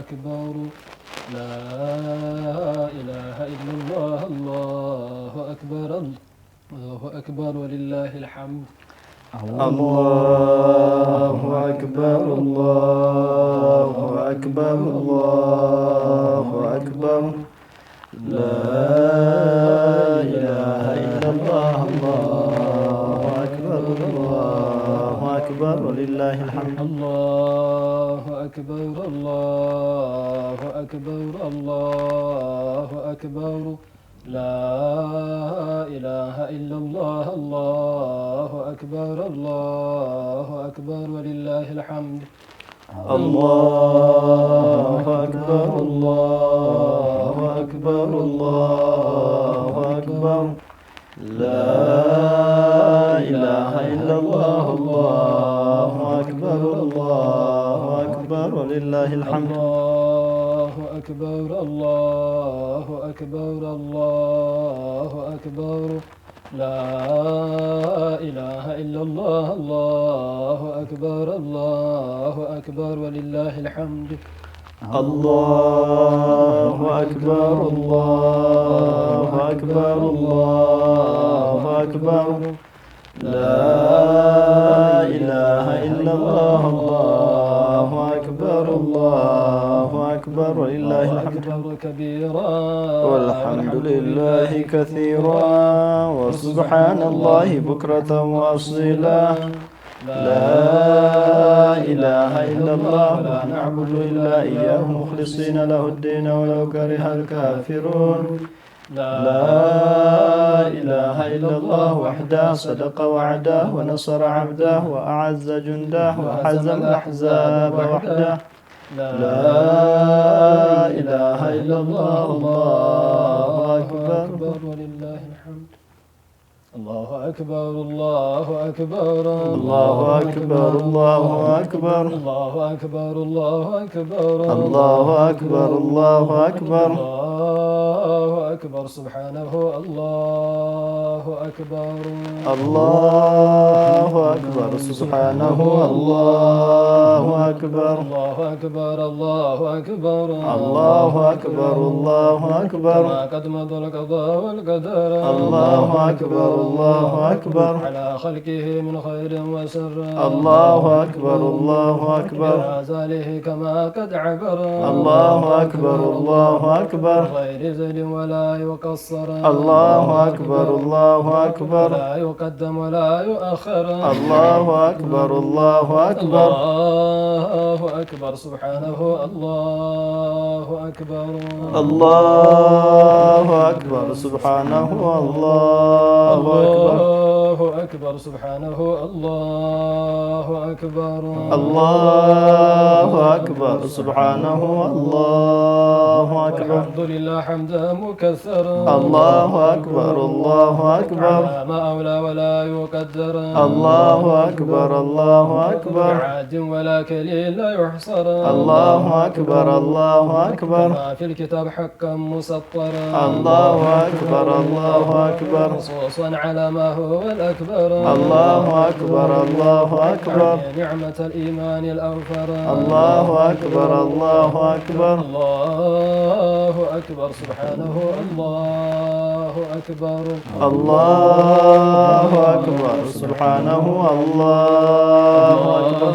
أكبر. لا إله إلا الله. الله أكبر. الله أكبر ولله الحمد. الله أكبر. الله أكبر. الله أكبر. لا إله إلا الله. الله أكبر. الله أكبر ولله الحمد. الله أكبر. الله أكبر. الله أكبر. لا إله إلا الله. الله أكبر. الله أكبر ولله الحمد. الله أكبر. الله أكبر. الله أكبر. لا إله إلا الله. الله أكبر. الله أكبر ولله الحمد. الله أكبر. الله أكبر. الله أكبر. لا إله إلا الله. الله أكبر. الله أكبر ولله الحمد. الله أكبر. الله أكبر. الله أكبر. لا إله إلا الله. الله أكبر. الله أكبر ولله الحمد. أكبر كبيرا والحمد لله كثيرا وسبحان الله بكرة وأصيلا. لا إله إلا الله لا نعبد إلا إياه مخلصين له الدين ولو كره الكافرون. لا إله إلا الله وحده صدق وعده ونصر عبده وأعز جنده وحزم الأحزاب وحده. لا إله إلا الله. الله أكبر ولله الحمد. الله أكبر. الله أكبر. الله أكبر. الله أكبر. الله أكبر. الله أكبر. الله أكبر. الله أكبر. الله أكبر سبحانه. الله أكبر. الله أكبر سبحانه. الله أكبر. الله أكبر. الله أكبر. الله أكبر. الله أكبر. كما قد مضى القضاء والقدر. الله أكبر. الله أكبر. على خلقه من خير وسر. الله أكبر. الله أكبر. بآزاله كما قد عبر. الله أكبر. الله أكبر. غير زل ولا يقصر. الله أكبر. الله أكبر. لا يقدم ولا يؤخر. الله أكبر. الله أكبر. الله أكبر سبحانه. الله أكبر. الله أكبر سبحانه. الله أكبر. الله أكبر سبحانه. الله أكبر. الله أكبر سبحانه. الله أكبر. الحمد لله حمدا مكثرا. الله أكبر. الله أكبر. على ما أولى ولا يقدر. الله أكبر. الله أكبر. عاد ولا كليل لا يحصر. الله أكبر. الله أكبر. ما في الكتاب حقا مسطرا. الله أكبر. الله أكبر. خصوصا على ما هو الأكبر. الله أكبر. الله أكبر. نعمة الإيمان الأوفر. الله أكبر. الله أكبر. الله أكبر سبحانه. الله أكبر. الله أكبر سبحانه. الله أكبر.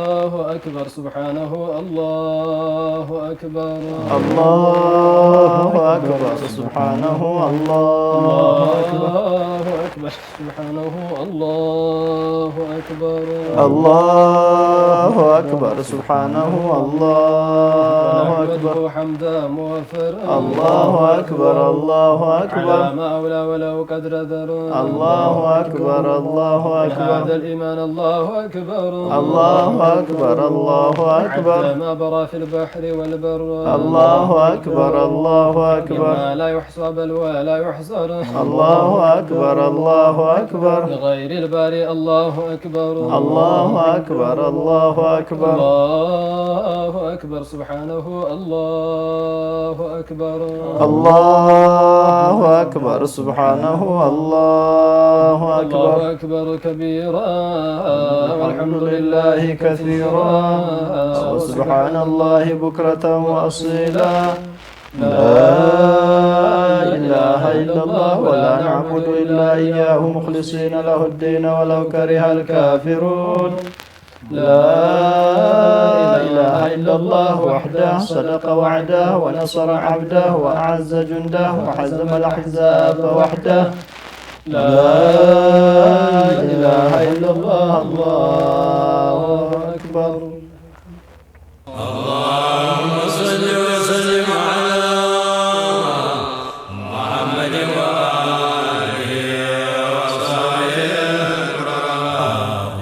الله أكبر سبحانه. الله أكبر. الله أكبر سبحانه. الله أكبر. الله أكبر سبحانه. الله أكبر. الله أكبر سبحانه. الله أكبر. ونحمده حمدا موفرا. الله أكبر. الله أكبر. على ما أولى ولو قد رذر. الله أكبر. الله أكبر. هذا الإيمان. الله أكبر. الله أكبر. الله أكبر. حتى ما برى في البحر والبر. الله أكبر. الله أكبر. ما لا يحصى بل ولا يحصر. الله أكبر. الله أكبر. لغير الباري. الله أكبر. الله أكبر. الله أكبر الله أكبر سبحانه الله أكبر الله أكبر سبحانه الله أكبر الله أكبر كبيرا والحمد لله كثيرا وسبحان الله بكرة وأصيلا لا إله إلا الله ولا نعبد إلا إياه مخلصين له الدين ولو كره الكافرون لا إله إلا الله وحده صدق وعده ونصر عبده وأعز جنده وحزم الأحزاب وحده لا إله إلا الله الله أكبر اللهم صل وسلم على محمد وآله وصحبه الكرام.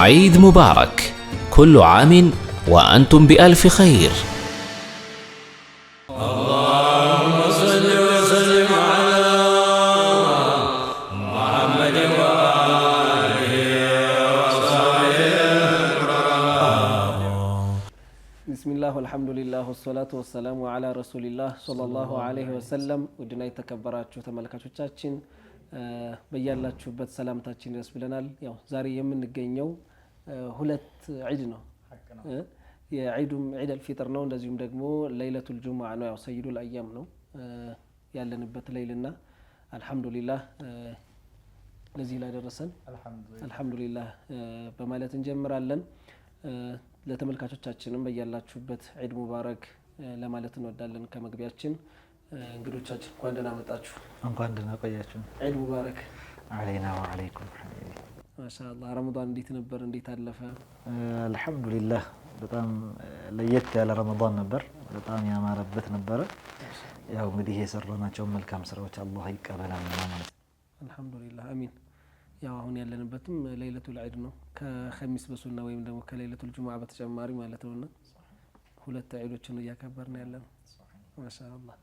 عيد مبارك، كل عام وأنتم بألف خير. اللهم صل وسلم على محمد وآله وصحبه الكرام. بسم الله والحمد لله والصلاة والسلام على رسول الله صلى الله عليه وسلم. ودنا يتكبراتشو ተመልካቾቻችን በያላችሁበት ሰላምታችን ይድረስ ብለናል። ያው ዛሬ የምንገኘው ሁለት ዒድ ነው። የዒዱም ዒድ አልፊጥር ነው፣ እንደዚሁም ደግሞ ለይለቱል ጁሙዓ ነው። ያው ሰይዱል አያም ነው ያለንበት ለይልና አልহামዱሊላህ ለዚህ ላይ ደረሰን አልহামዱሊላህ በማለት እንጀምራለን። ለተመልካቾቻችንም በያላችሁበት ዒድ ሙባረክ ለማለት እንወዳለን። ከመግቢያችን እንግዶቻችን እንኳን ደህና መጣችሁ። እንኳን ደህና ቆያችሁ። ዒድ ሙባረክ አለይና ወአለይኩም ሐቢቢ። ማሻአላህ ረመዳን እንዴት ነበር? እንዴት አለፈ? አልহামዱሊላህ በጣም ለየት ያለ ረመዳን ነበር። በጣም ያማረበት ነበር። ያው እንግዲህ የሰራናቸው መልካም ስራዎች አላህ ይቀበላልና ማለት ነው። አልহামዱሊላህ አሚን። ያው አሁን ያለንበትም ለይለቱል ዒድ ነው። ከኸሚስ በሱና ወይም ደግሞ ከለይለቱል ጁሙዓ በተጨማሪ ማለት ነውና ሁለት ዒዶችን እያከበርን ያለን ማሻአላህ።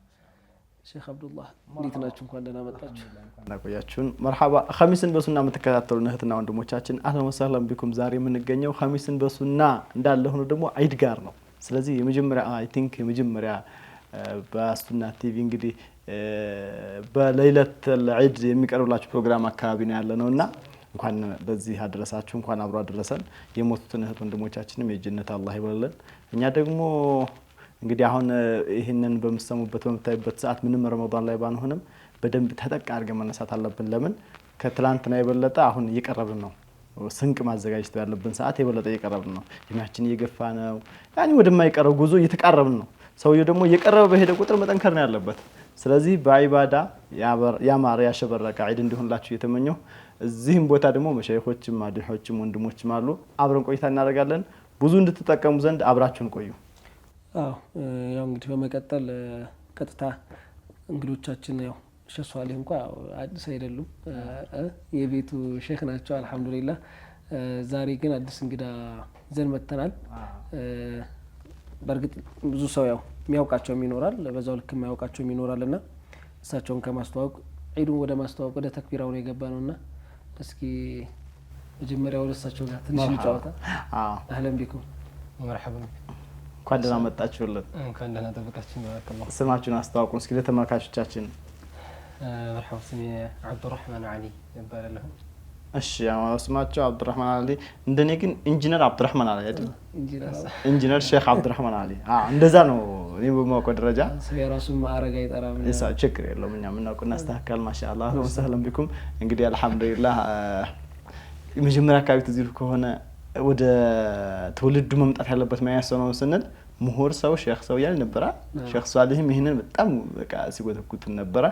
ሼክ አብዱላህ እንዴት ናችሁ? እንኳን ደህና መጣችሁ። እናቆያችሁን መርሐባ። ኸሚስን በሱና የምትከታተሉ እህትና ወንድሞቻችን አህለን ወሰህለን ቢኩም። ዛሬ የምንገኘው ኸሚስን በሱና እንዳለ ሆኖ ደግሞ ዒድ ጋር ነው። ስለዚህ የመጀመሪያ አይ ቲንክ የመጀመሪያ በሱና ቲቪ እንግዲህ በለይለቱል ዒድ የሚቀርብላችሁ ፕሮግራም አካባቢ ነው ያለነውና እንኳን በዚህ አድረሳችሁ፣ እንኳን አብሮ አድረሰን። የሞቱትን እህት ወንድሞቻችንም የጀነት አላህ ይበልልን። እኛ ደግሞ እንግዲህ አሁን ይሄንን በመሰሙበት በመታይበት ሰዓት ምንም ረመዳን ላይ ባንሆንም በደንብ ተጠቃ አድርገን መነሳት አለብን። ለምን ከትላንትና የበለጠ አሁን እየቀረብን ነው። ስንቅ ማዘጋጀት ያለብን ሰዓት የበለጠ እየቀረብን ነው። እድሜያችን እየገፋ ነው። ያኒ ወደማይቀረው ጉዞ እየተቃረብን ነው። ሰውየው ደግሞ እየቀረበ በሄደ ቁጥር መጠንከር ነው ያለበት። ስለዚህ በዒባዳ ያማረ ያሸበረቀ ዒድ እንዲሆንላችሁ እየተመኘሁ እዚህም ቦታ ደግሞ መሻይኾችም ማድሖችም ወንድሞችም አሉ። አብረን ቆይታ እናደርጋለን። ብዙ እንድትጠቀሙ ዘንድ አብራችሁን ቆዩ። አዎ ያው እንግዲህ በመቀጠል ቀጥታ እንግዶቻችን ያው ሼህ ሷሊህ እንኳን አዲስ አይደሉም፣ የቤቱ ሼክ ናቸው አልহামዱሊላህ። ዛሬ ግን አዲስ እንግዳ ዘን መተናል። በርግጥ ብዙ ሰው ያው የሚያውቃቸው ይኖራል፣ በዛው ልክ የማያውቃቸው ይኖራልና እሳቸውን ከማስተዋወቅ ዒዱን ወደ ማስተዋወቅ ወደ ተክቢራው ነው የገባነውና እስኪ መጀመሪያ ወደ እሳቸው ጋር ትንሽ እንጫወታ። አህለን ቢኩም መርሐባ። እንኳን ደህና መጣችሁልን። እንኳን ደህና ጠበቃችሁ። ባረከላህ። ስማችሁን አስተዋውቁን እስኪ ለተመልካቾቻችን። መርሐባ። ስሜ አብዱራህማን አሊ ይባላል። እሺ ያው ስማቸው አብዱራህማን አሊ። እንደኔ ግን ኢንጂነር አብዱራህማን አሊ አይደል? ኢንጂነር ሼክ አብዱራህማን አሊ። እንደዛ ነው እኔ በማውቀው ደረጃ። የራሱን ማዕረግ አይጠራም። እሳ ችግር የለውም። እኛ የምናውቀው እናስተካክል። ማሻአላህ ነው። ወሰህለን ቢኩም። እንግዲህ አልহামዱሊላህ የመጀመሪያ አካባቢ ትዝሉ ከሆነ ወደ ትውልዱ መምጣት ያለበት ማያሰው ነው ስንል ምሁር ሰው ሼክ ሰው ያል ነበር። ሼክ ሷሊህም ይሄንን በጣም በቃ ሲጎተኩት ነበር።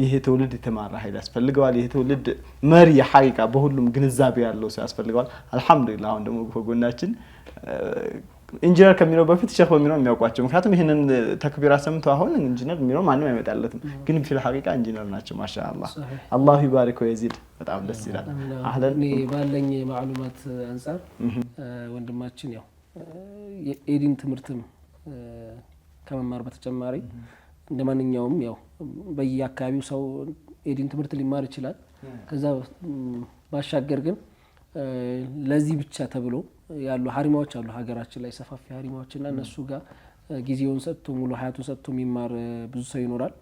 ይሄ ትውልድ የተማረ ኃይል ያስፈልገዋል። ይሄ ትውልድ መሪ ሐቂቃ በሁሉም ግንዛቤ ያለው ሰው ያስፈልገዋል። አልহামዱሊላህ አሁን ደግሞ በጎናችን ኢንጂነር ከሚለው በፊት ሼክ በሚለው የሚያውቋቸው ምክንያቱም ይሄንን ተክቢራ ሰምተው አሁን ኢንጂነር የሚለው ማንም አይመጣለትም ግን ፊል ሐቂቃ ኢንጂነር ናቸው ማሻአላህ አላሁ ይባርክ ወይዚድ በጣም ደስ ይላል አህለን እኔ ባለኝ ማዕሉማት አንፃር ወንድማችን ያው የኤዲን ትምህርትም ከመማር በተጨማሪ እንደማንኛውም ያው በየአካባቢው ሰው ኤዲን ትምህርት ሊማር ይችላል ከዛ ባሻገር ግን ለዚህ ብቻ ተብሎ ያሉ ሀሪማዎች አሉ ሀገራችን ላይ ሰፋፊ ሀሪማዎችና እነሱ ጋር ጊዜውን ሰጥቶ ሙሉ ሀያቱን ሰጥቶ የሚማር ብዙ ሰው ይኖራል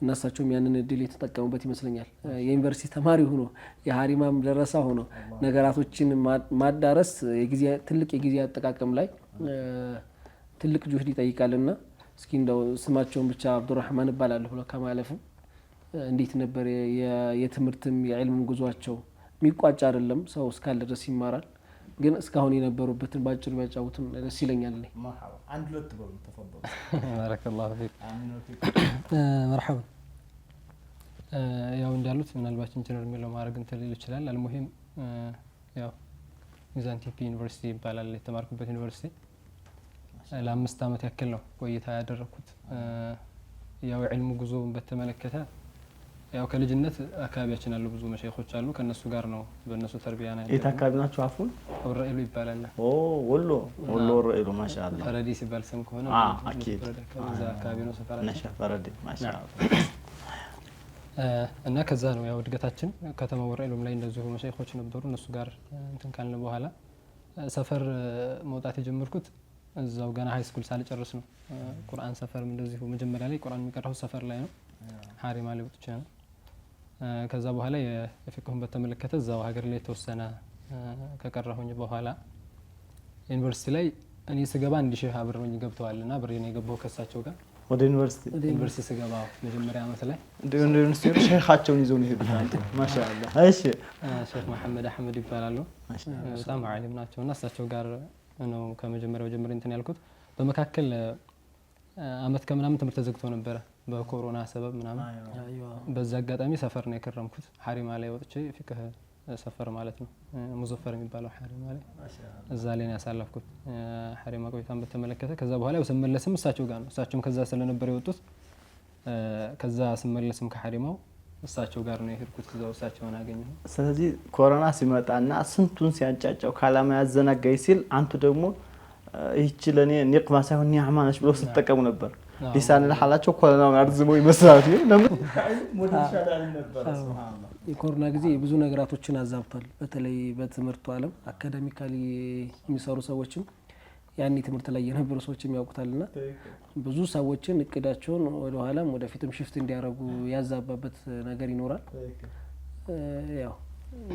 እናሳቸውም ያንን እድል የተጠቀሙበት ይመስለኛል የዩኒቨርሲቲ ተማሪ ሆኖ የሀሪማም ደረሳ ሆኖ ነገራቶችን ማዳረስ ትልቅ የጊዜ አጠቃቀም ላይ ትልቅ ጁህድ ይጠይቃልና እስኪ እንደው ስማቸውን ብቻ አብዱራህማን ይባላል ብሎ ከማለፉ እንዴት ነበር የትምህርትም የዕልም ጉዟቸው የሚቋጭ አይደለም ሰው እስካለ ድረስ ይማራል ግን እስካሁን የነበሩበትን ባጭሩ ቢያጫውቱን ደስ ይለኛል እኔ مرحبا አንድ ሁለት በሉ ተፈضل بارك الله فيك مرحبا ያው እንዳሉት ምናልባት ኢንጂነር የሚለው ማድረግ እንትን ሊል ይችላል አልሙሂም ያው ሚዛን ቲፒ ዩኒቨርሲቲ ይባላል የተማርኩበት ዩኒቨርሲቲ ለአምስት ዓመት ያክል ነው ቆይታ ያደረኩት ያው የዕልም ጉዞን በተመለከተ ያው ከልጅነት አካባቢያችን አሉ ብዙ መሸይኾች አሉ ከነሱ ጋር ነው በእነሱ ተርቢያ ነው የት አካባቢ ናቸው አፉን ወረኢሉ ይባላል ወሎ ወረኢሉ ማሻአላህ ፈረዲ ሲባል ስም ከሆነ አኪድ ከዛ አካባቢ ነው ሰፈራችን ነሻ ፈረዲ ማሻአላህ እና ከዛ ነው ያው እድገታችን ከተማ ወረኢሉም ላይ እንደዚሁ መሸይኾች ነበሩ እነሱ ጋር እንትን ካልን በኋላ ሰፈር መውጣት የጀመርኩት እዛው ገና ሃይ ስኩል ሳልጨርስ ነው ቁርአን ሰፈርም እንደዚሁ መጀመሪያ ላይ ቁርአን የሚቀራው ሰፈር ላይ ነው ሀሪማ ላይ ወጥቼ ነው ከዛ በኋላ የፍቅሁን በተመለከተ እዛው ሀገር ላይ ተወሰነ ከቀረሁኝ በኋላ ዩኒቨርሲቲ ላይ እኔ ስገባ 1000 አብረውኝ ገብተዋልና ብሬ ነው የገባው ከሳቸው ጋር ወደ ዩኒቨርሲቲ ስገባ መጀመሪያ ዓመት ላይ እንደ ዩኒቨርሲቲ ሼኻቸውን ይዘው ነው ሄዱት ማሻአላህ እሺ ሼክ መሐመድ አህመድ ይባላሉ በጣም ዓሊም ናቸውና እሳቸው ጋር ነው ከመጀመሪያው ጀምሬ እንትን ያልኩት በመካከል አመት ከምናምን ትምህርት ተዘግቶ ነበር በኮሮና ሰበብ ምናምን በዛ አጋጣሚ ሰፈር ነው የከረምኩት ሐሪማ ላይ ወጥቼ ፍቅህ ሰፈር ማለት ነው ሙዘፈር የሚባለው ሐሪማ ላይ እዛ ላይ ነው ያሳለፍኩት ሐሪማ ቆይታን በተመለከተ ከዛ በኋላ ስመለስም እሳቸው ጋር ነው እሳቸውም ከዛ ስለነበር የወጡት ከዛ ስመለስም ከሐሪማው እሳቸው ጋር ነው የሄድኩት እዛው እሳቸውን አገኘሁ ስለዚህ ኮሮና ሲመጣና ስንቱን ሲያጫጫው ካላማ ያዘናጋይ ሲል አንቱ ደግሞ ይህች ለኔ ኒቅማ ሳይሆን ኒዕማ ነች ብሎ ሲጠቀሙ ነበር ሊሳን ለሐላቸው ኮሮናውን አርዝመው ይመስላል ለምን ሞዴል ሻዳል ነበር ሱብሃንአላህ የኮሮና ጊዜ ብዙ ነገራቶችን አዛብቷል በተለይ በትምህርቱ ዓለም አካዳሚካሊ የሚሰሩ ሰዎችም ያኔ ትምህርት ላይ የነበሩ ሰዎች የሚያውቁታልና ብዙ ሰዎችን እቅዳቸውን ወደ ኋላም ወደፊትም ሽፍት እንዲያረጉ ያዛባበት ነገር ይኖራል ያው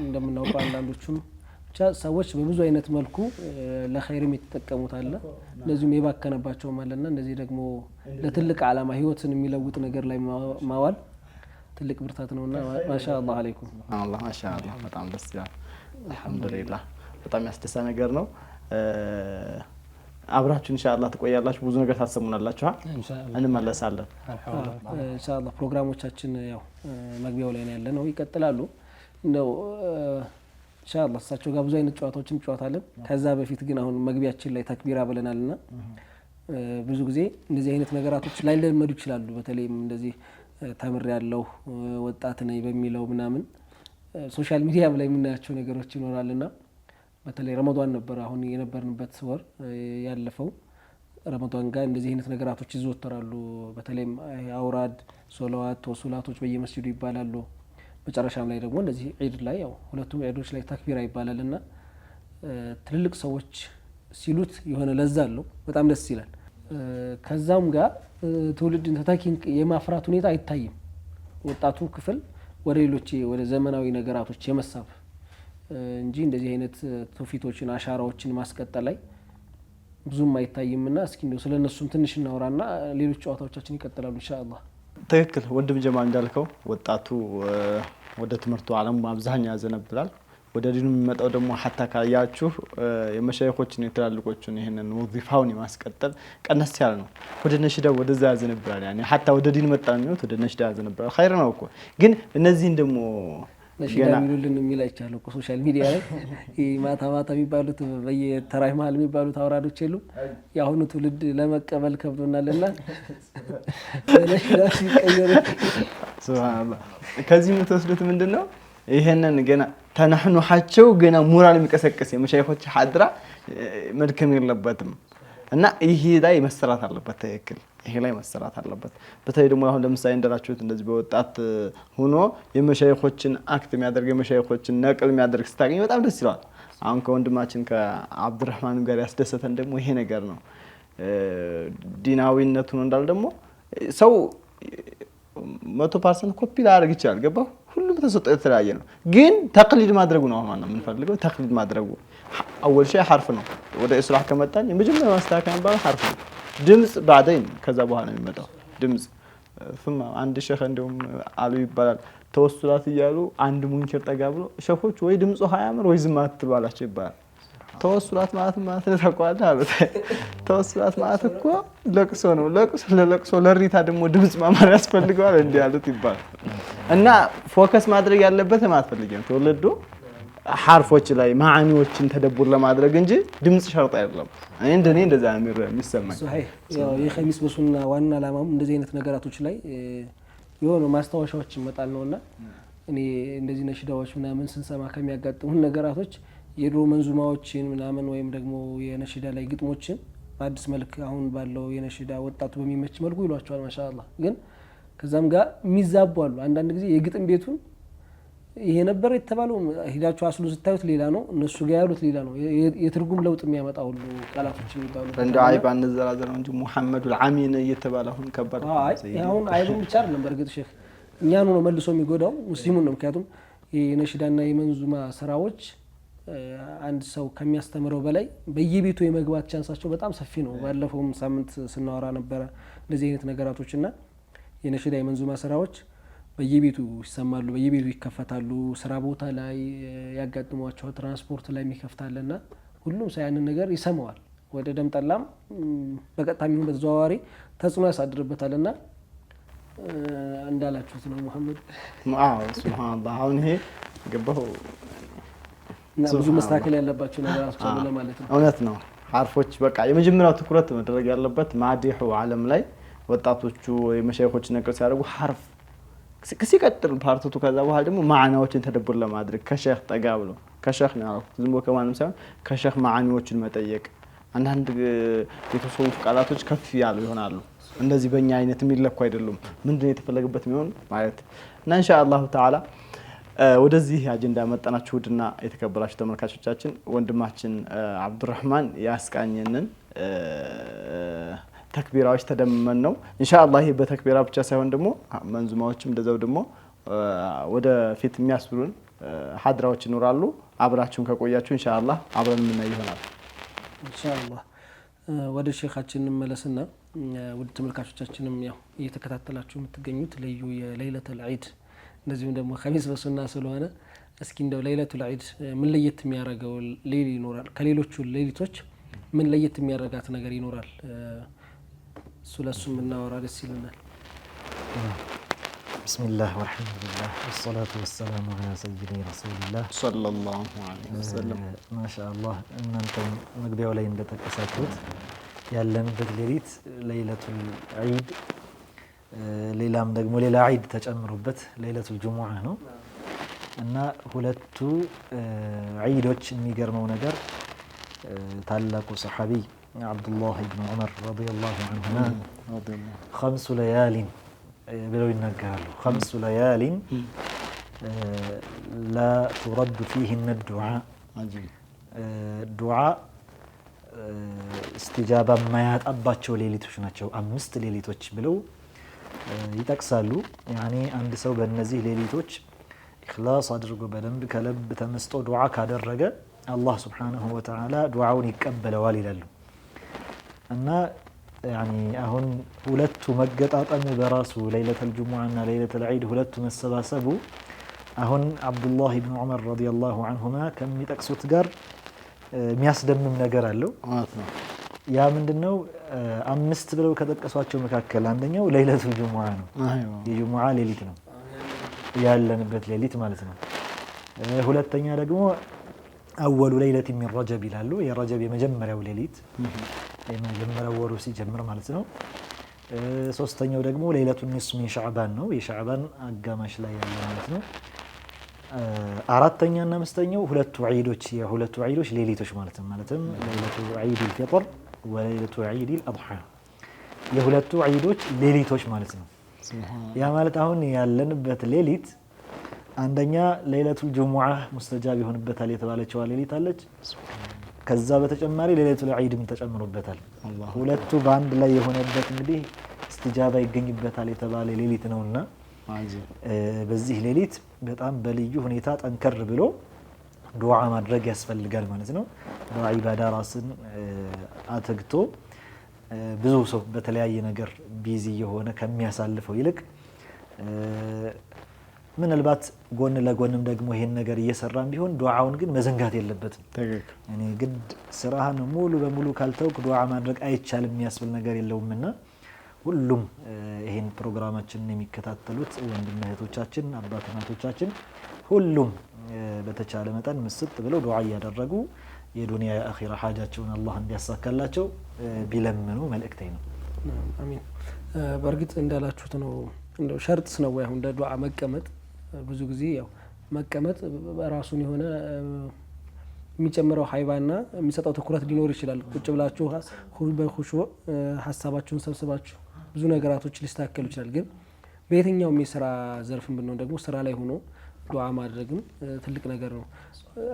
እንደምናውቀው አንዳንዶቹም ብቻ ሰዎች በብዙ አይነት መልኩ ለኸይርም የተጠቀሙት አለ እንደዚሁም የባከነባቸውም አለና እንደዚህ ደግሞ ለትልቅ ዓላማ ህይወትን የሚለውጥ ነገር ላይ ማዋል ትልቅ ብርታት ነውና ማሻአላህ አለይኩም አላህ ማሻአላህ በጣም ደስ ይላል አልহামዱሊላህ በጣም ያስደሳ ነገር ነው አብራችሁ ኢንሻአላህ ተቆያላችሁ ብዙ ነገር ታሰሙናላችሁ ኢንሻአላህ እንመለሳለን ኢንሻአላህ ፕሮግራሞቻችን ያው መግቢያው ላይ ነው ያለነው ይቀጥላሉ ነው ኢንሻአላህ እሳቸው ጋር ብዙ አይነት ጨዋታዎችን ጨዋታለን ከዛ በፊት ግን አሁን መግቢያችን ላይ ተክቢራ ብለናልና ብዙ ጊዜ እንደዚህ አይነት ነገራቶች ላይ ለመዱ ይችላሉ በተለይም እንደዚህ ተምር ያለው ወጣት ነኝ በሚለው ምናምን ሶሻል ሚዲያ ላይ የምናያቸው ነገሮች ይኖራልና በተለይ ረመዳን ነበር አሁን የነበርንበት ወር ያለፈው ረመዳን ጋር እንደዚህ አይነት ነገራቶች ይዘወተራሉ በተለይም አውራድ ሶላዋት ወሱላቶች በየመስጂዱ ይባላሉ መጨረሻም ላይ ደግሞ እንደዚህ ዒድ ላይ ያው ሁለቱም ዒዶች ላይ ተክቢራ ይባላልና ትልልቅ ሰዎች ሲሉት የሆነ ለዛ አለው በጣም ደስ ይላል ከዛም ጋር ትውልድን ተተኪን የማፍራት ሁኔታ አይታይም ወጣቱ ክፍል ወደ ሌሎች ወደ ዘመናዊ ነገራቶች የመሳብ እንጂ እንደዚህ አይነት ትውፊቶችን አሻራዎችን ማስቀጠል ላይ ብዙም አይታይምና እስኪ እንደው ስለነሱም ትንሽ እናወራና ሌሎች ጨዋታዎቻችን ይቀጥላሉ ኢንሻአላህ ትክክል ወንድም ጀማል እንዳልከው ወጣቱ ወደ ትምህርቱ ዓለም አብዛኛው ያዘነብላል ወደ ዲኑ የሚመጣው ደግሞ ሐታ ካያችሁ የመሻይኾችን የትላልቆችን ይሄንን ወዚፋውን የማስቀጠል ቀነስ ያለ ነው ወደ ነሽዳ ወደዛ ያዘነብላል ያኔ ሐታ ወደ ዲን መጣ ነው ወደ ነሽዳ ያዘነብላል ኸይር ነው እኮ ግን እነዚህን ደግሞ ነሽዳ ሚሉልን የሚል አይቻለሁ እኮ ሶሻል ሚዲያ ላይ ማታ ማታ የሚባሉት በየተራይ መሀል የሚባሉት አውራዶች የሉም። የአሁኑ ትውልድ ለመቀበል ከብዶናልና ነሽዳ ሲቀየር ሱብሃንአላህ። ከዚህ የምትወስዱት ምንድነው? ይሄንን ገና ተነህኑሐቸው ገና ሞራል የሚቀሰቅስ የመሻይኾች ሐድራ መድከም የለበትም እና ይሄ ላይ መሰራት አለበት። ትክክል፣ ይሄ ላይ መሰራት አለበት። በተለይ ደግሞ አሁን ለምሳሌ እንደራችሁት እንደዚህ በወጣት ሆኖ የመሻይኾችን አክት የሚያደርግ የመሻይኾችን ነቅል የሚያደርግ ስታገኝ በጣም ደስ ይላል። አሁን ከወንድማችን ከአብዱራህማን ጋር ያስደሰተን ደግሞ ይሄ ነገር ነው። ዲናዊነቱ ነው እንዳል ደግሞ ሰው 100% ኮፒ ላደርግ ይችላል። ገባ? ሁሉም ተሰጥቶ የተለያየ ነው። ግን ተቅሊድ ማድረጉ ነው አሁን ማለት የምንፈልገው። ተቅሊድ ማድረጉ አወል ሸይ ሐርፍ ነው። ወደ ኢስላህ ከመጣን የመጀመሪያው ማስተካከል የሚባለው ሐርፍ ነው። ድምጽ بعدين ከዛ በኋላ የሚመጣው ድምጽ ثم አንድ ሸህ እንደውም አሉ ይባላል ተወሱላት እያሉ አንድ ሙንከር ጠጋ ብሎ ሸኾች ወይ ድምጹ ሃያምር ወይ ዝም አትባላቸው ይባላል። ተወሱላት ማለት ተቋዳ አሉት። ተወሱላት ማለት እኮ ለቅሶ ነው። ለቅሶ ለሪታ ደግሞ ድምጽ ማማር ያስፈልገዋል እንዴ አሉት ይባላል። እና ፎከስ ማድረግ ያለበት ማትፈልገው ተወለዶ ሐርፎች ላይ ማዓኒዎችን ተደቡር ለማድረግ እንጂ ድምጽ ሸርጥ አይደለም። እኔ እንደዛ የሚሰማኝ ሶሂህ ያው የኸሚስ በሱና ዋና ዓላማም እንደዚህ አይነት ነገራቶች ላይ የሆነ ማስታወሻዎች ይመጣል ነውና እኔ እንደዚህ ነሽዳዎች ምናምን ስንሰማ ከሚያጋጥሙን ነገራቶች የድሮ መንዙማዎችን ምናምን ወይም ደግሞ የነሽዳ ላይ ግጥሞችን በአዲስ መልክ አሁን ባለው የነሽዳ ወጣቱ በሚመች መልኩ ይሏቸዋል። ማሻአላህ ግን ከዛም ጋር የሚዛቡ አሉ። አንዳንድ ጊዜ የግጥም ቤቱን ይሄ ነበር የተባለው ሂዳችሁ አስሉ ስታዩት ሌላ ነው፣ እነሱ ጋር ያሉት ሌላ ነው። የትርጉም ለውጥ የሚያመጣ ሁሉ ቃላቶች የሚባሉ እንደ አይባ እንዘራዘረው እንጂ ሙሐመዱል አሚን እየተባለ አሁን ከባድ ነው። አሁን አይሉም ብቻ አይደለም። በእርግጥ ሼህ እኛን ነው መልሶ የሚጎዳው ሙስሊሙን ነው። ምክንያቱም የነሽዳና የመንዙማ ስራዎች አንድ ሰው ከሚያስተምረው በላይ በየቤቱ የመግባት ቻንሳቸው በጣም ሰፊ ነው። ባለፈውም ሳምንት ስናወራ ነበረ እንደዚህ አይነት ነገራቶችና የነሽዳ የመንዙማ ስራዎች በየቤቱ ይሰማሉ፣ በየቤቱ ይከፈታሉ። ስራ ቦታ ላይ ያጋጥሟቸው ትራንስፖርት ላይ የሚከፍታልና ሁሉም ሰው ያንን ነገር ይሰማዋል። ወደ ደም ጠላም በቀጥታም ይሁን በተዘዋዋሪ ተጽዕኖ ያሳድርበታልና እንዳላችሁት ነው መሐመድ። ሱብሃንአላህ። አሁን ይሄ ገባው ብዙ መስተካከል ያለባቸው ነገራቶች አሉ ለማለት ነው። እውነት ነው። ሐርፎች በቃ የመጀመሪያው ትኩረት መደረግ ያለበት ማዲሁ ዓለም ላይ ወጣቶቹ የመሻይኾች ነገር ሲያደርጉ ሐርፍ ሲቀጥል ፓርቲቱ ከዛ በኋላ ደግሞ ማዕናዎችን ተደብር ለማድረግ ከሼህ ጠጋ ብሎ ከሼህ ነው ዝም ብሎ ከማንም ሳይሆን ከሼህ ማዕናዎችን መጠየቅ። አንዳንድ የተሰውፍ ቃላቶች ከፍ ያሉ ይሆናሉ። እንደዚህ በእኛ አይነት የሚለኩ አይደሉም። ምንድነው የተፈለገበት የሚሆን ማለት እና ኢንሻአላህ ተዓላ ወደዚህ አጀንዳ መጣናችሁና የተከበራችሁ ተመልካቾቻችን ወንድማችን አብዱራህማን ያስቃኘንን ተክቢራዎች ተደመመን ነው። ኢንሻአላህ ይሄ በተክቢራ ብቻ ሳይሆን ደግሞ መንዙማዎችም እንደዛው ደግሞ ወደ ፊት የሚያስብሉን ሐድራዎች ይኖራሉ። አብራችሁን ከቆያችሁ ኢንሻአላህ አብረን የምናይ ይሆናል። ኢንሻአላህ ወደ ሼኻችን እንመለስና ወደ ተመልካቾቻችንም ያው እየተከታተላችሁ የምትገኙት ልዩ የለይለቱል ዒድ እንደዚሁም ደግሞ ኸሚስ በሱና ስለሆነ እስኪ እንደው ለይለቱል ዒድ ምን ለየት የሚያደርገው ሌሊት ይኖራል? ከሌሎቹ ሌሊቶች ምን ለየት የሚያደርጋት ነገር ይኖራል? ስለሱም እናወራ ደስ ይለናል። ቢስሚላህ ወልሐምዱሊላህ ወሰላቱ ወሰላሙ ዐላ ሰይዲ ረሱሊላህ ሰለላሁ ዐለይሂ ወሰለም። ማሻአላህ እናንተም መግቢያው ላይ እንደጠቀሳችሁት ያለንበት ሌሊት ለይለቱል ዒድ ሌላም ደግሞ ሌላ ዒድ ተጨምሮበት ለይለቱል ጁሙዓ ነው እና ሁለቱ ዒዶች የሚገርመው ነገር ታላቁ ሰሐቢ አብዱላህ ኢብኑ ዑመር ረዲየላሁ ዐንሁማ ኸምሱ ለያሊን ብለው ይናገራሉ። ኸምሱ ለያሊን ላ ቱረዱ ፊህነ ዱዓ እስትጃባ የማያጣባቸው ሌሊቶች ናቸው 5 ሌሊቶች ብለው ይጠቅሳሉ። ያኔ አንድ ሰው በእነዚህ ሌሊቶች ኢኽላስ አድርጎ በደንብ ከልብ ተመስጦ ዱዓ ካደረገ አላህ ሱብሓነሁ ወተዓላ ዱዓውን ይቀበለዋል ይላሉ። እና ያኒ አሁን ሁለቱ መገጣጠሙ በራሱ ለይለቱል ጁሙዓ እና ለይለቱል ዒድ ሁለቱ መሰባሰቡ አሁን አብዱላህ ኢብኑ ዑመር ረዲየላሁ ዐንሁማ ከሚጠቅሱት ጋር የሚያስደምም ነገር አለው። ያ ምንድነው? 5 ብለው ከጠቀሷቸው መካከል አንደኛው ለይለቱል ጁሙዓ ነው። የጁሙዓ ሌሊት ነው ያለንበት ሌሊት ማለት ነው። ሁለተኛ ደግሞ አወሉ ለይለት ሚን ረጀብ ይላሉ። የረጀብ የመጀመሪያው ሌሊት የመጀመሪያው ወሩ ሲጀምር ማለት ነው። ሶስተኛው ደግሞ ለይለቱ ኒስፍ ሚን ሻዕባን ነው። የሻዕባን አጋማሽ ላይ ያለ ማለት ነው። አራተኛና አምስተኛው ሁለቱ ዒዶች ሌሊቶች ማለት ነው። ማለትም ለይለቱ ዒድ አልፊጥር ወለይለቱ ዒድ አልአድሃ የሁለቱ ዒዶች ሌሊቶች ማለት ነው። ያ ማለት አሁን ያለንበት ሌሊት አንደኛ ለይለቱል ጁሙዓ ሙስተጃብ ይሆንበታል የተባለችው ሌሊት አለች። ከዛ በተጨማሪ ለይለቱል ዒድም ተጨምሮበታል። ሁለቱ በአንድ ላይ የሆነበት እንግዲህ እስትጃባ ይገኝበታል የተባለ ሌሊት ነውና በዚህ ሌሊት በጣም በልዩ ሁኔታ ጠንከር ብሎ ዱዓ ማድረግ ያስፈልጋል ማለት ነው። በዒባዳ ራስን አተግቶ ብዙ ሰው በተለያየ ነገር ቢዚ የሆነ ከሚያሳልፈው ይልቅ ምናልባት ጎን ለጎንም ደግሞ ይሄን ነገር እየሰራም ቢሆን ዱዓውን ግን መዘንጋት የለበትም። እኔ ግድ ስራህን ሙሉ በሙሉ ካልተውክ ዱዓ ማድረግ አይቻልም የሚያስብል ነገር የለውምና ሁሉም ይሄን ፕሮግራማችንን የሚከታተሉት ወንድም እህቶቻችን፣ አባት እናቶቻችን ሁሉም በተቻለ መጠን ምስጥ ብለው ዱዓ እያደረጉ የዱንያ የአኺራ ሐጃቸውን አላህ እንዲያሳካላቸው ቢለምኑ መልእክቴ ነው። አሚን። በእርግጥ እንዳላችሁት ነው። እንደው ሸርጥስ ነው ወይ አሁን እንደ ዱዓ መቀመጥ? ብዙ ጊዜ ያው መቀመጥ በራሱን የሆነ የሚጨምረው ሀይባና የሚሰጠው ትኩረት ሊኖር ይችላል። ቁጭ ብላችሁ በኹሹዕ ሀሳባችሁን ሰብስባችሁ ብዙ ነገራቶች ሊስተካከሉ ይችላል። ግን በየትኛውም የስራ ዘርፍም ብንሆን ደግሞ ስራ ላይ ሆኖ ዱዓ ማድረግም ትልቅ ነገር ነው።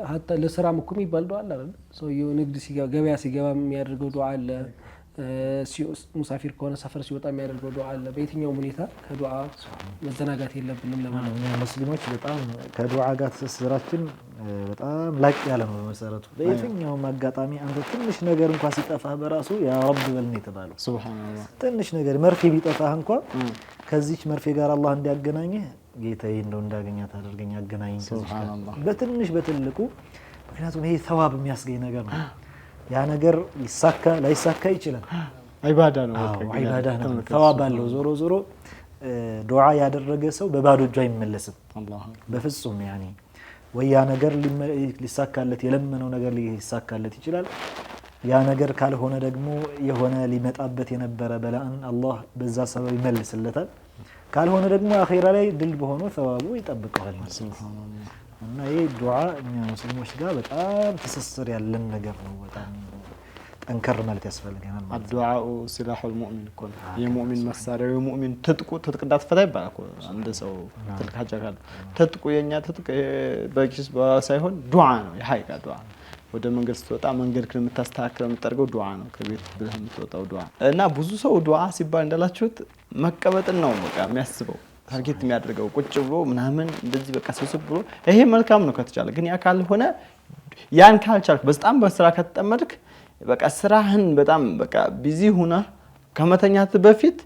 ሀታ ለስራም እኮ የሚባል ዱዓ አለ አይደል? ሰውየው ንግድ ሲገባ ገበያ ሲገባ የሚያደርገው ዱዓ አለ። ሙሳፊር ከሆነ ሰፈር ሲወጣ የሚያደርገው ዱዓ አለ። በየትኛውም ሁኔታ ከዱዓ መዘናጋት የለብንም ለማለት ነው። ሙስሊሞች በጣም ከዱዓ ጋር ትስስራችን በጣም ላቅ ያለ ነው። በመሰረቱ በየትኛውም አጋጣሚ አንተ ትንሽ ነገር እንኳን ሲጠፋህ በራሱ ያ ረብ በልን የተባለው ሱብሃንአላህ። ትንሽ ነገር መርፌ ቢጠፋህ እንኳን ከዚች መርፌ ጋር አላህ እንዲያገናኝህ ጌታዬ እንደው እንዳገኛት አድርገኝ አገናኝ ሱብሃንአላህ፣ በትንሽ በትልቁ። ምክንያቱም ይሄ ተዋብ የሚያስገኝ ነገር ነው። ያ ነገር ሊሳካ ላይሳካ ይችላል። ዒባዳ ነው፣ ዒባዳ ነው፣ ተዋብ አለው። ዞሮ ዞሮ ዱዓ ያደረገ ሰው በባዶ እጁ አይመለስም በፍጹም። ያኔ ወይ ያ ነገር ሊሳካለት የለመነው ነገር ሊሳካለት ይችላል። ያ ነገር ካልሆነ ደግሞ የሆነ ሊመጣበት የነበረ በላን አላህ በዛ ሰበብ ይመልስለታል። ካልሆነ ደግሞ አኺራ ላይ ድል በሆነ ተዋቡ ይጠብቀዋል ማለት ነው። እና ይሄ ዱዓ እኛ ሙስሊሞች ጋር በጣም ትስስር ያለን ነገር ነው። በጣም ጠንከር ማለት ያስፈልገናል ማለት ነው። ዱዓኡ ሲላሁል ሙእሚን እኮ ነው። የሙእሚን መሳሪያው የሙእሚን ትጥቁ እንዳትፈታ ይባላል እኮ። አንድ ሰው ትልቅ ሀጃ ካለ ትጥቁ የኛ ትጥቅ በኪስ ሳይሆን ዱዓ ነው። የሐቂቃ ዱዓ ወደ መንገድ ስትወጣ መንገድ የምታስተካክለው የምትጠርገው ዱዓ ነው። ከቤት ብለህ የምትወጣው ዱዓ እና ብዙ ሰው ዱዓ ሲባል እንዳላችሁት መቀበጥን ነው በቃ የሚያስበው ታርጌት የሚያደርገው ቁጭ ብሎ ምናምን እንደዚህ በቃ ሰብስብ ብሎ ይሄ መልካም ነው ከተቻለ። ግን ያ ካልሆነ ያን ካልቻልክ በጣም በስራ ከተጠመድክ በቃ ስራህን በጣም በቃ ቢዚ ሆነ ከመተኛት በፊት